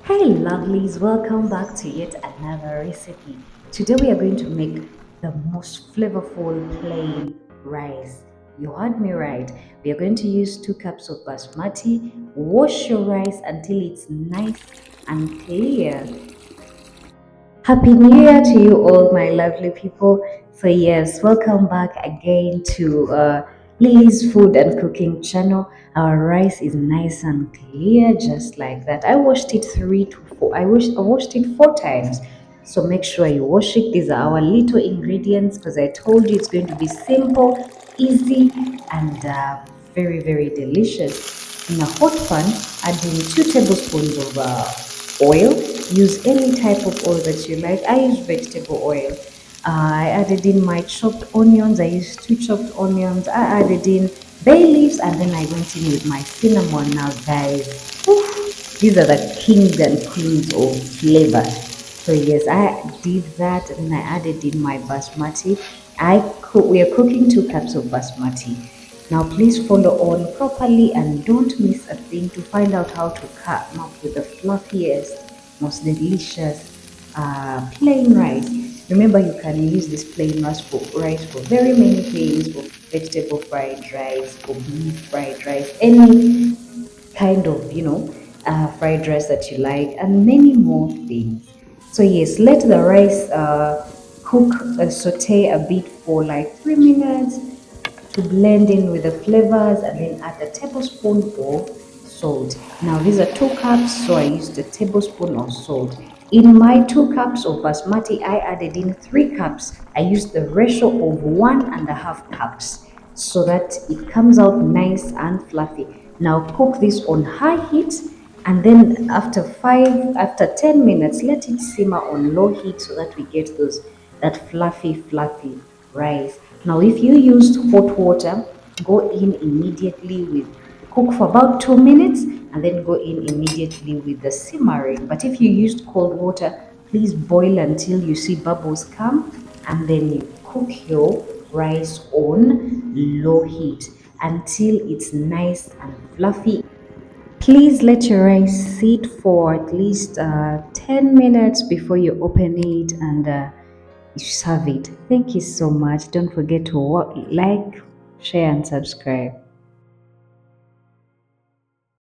Hey lovelies, welcome back to yet another recipe. Today we are going to make the most flavorful plain rice. You heard me right. We are going to use 2 cups of basmati. Wash your rice until it's nice and clear. Happy New Year to you all, my lovely people. So, yes, welcome back again to Lily's Food and Cooking channel. Our rice is nice and clear, just like that. I washed it 3 to 4. I washed it 4 times. So make sure you wash it. These are our little ingredients because I told you it's going to be simple, easy, and very, very delicious. In a hot pan, add in 2 tablespoons of oil. Use any type of oil that you like. I use vegetable oil. I added in my chopped onions. I used 2 chopped onions. I added in bay leaves, and then I went in with my cinnamon. Now guys, these are the kings and queens of flavor. So yes, I did that, and I added in my basmati. We are cooking 2 cups of basmati. Now please follow on properly and don't miss a thing to find out how to come up with the fluffiest, most delicious plain rice. Remember, you can use this plain rice for very many things: for vegetable fried rice, for beef fried rice, any kind of fried rice that you like, and many more things. So yes, let the rice cook, saute a bit for like 3 minutes to blend in with the flavors, and then add a tablespoon of salt. Now these are 2 cups, so I used a tablespoon of salt. In my 2 cups of basmati, I added in 3 cups. I used the ratio of 1.5 cups so that it comes out nice and fluffy. Now cook this on high heat, and then after 10 minutes, let it simmer on low heat so that we get that fluffy rice. Now if you used hot water, go in immediately with cook for about 2 minutes, and then go in immediately with the simmering. But if you used cold water, please boil until you see bubbles come, and then you cook your rice on low heat until it's nice and fluffy. Please let your rice sit for at least 10 minutes before you open it and serve it. Thank you so much. Don't forget to like, share, and subscribe.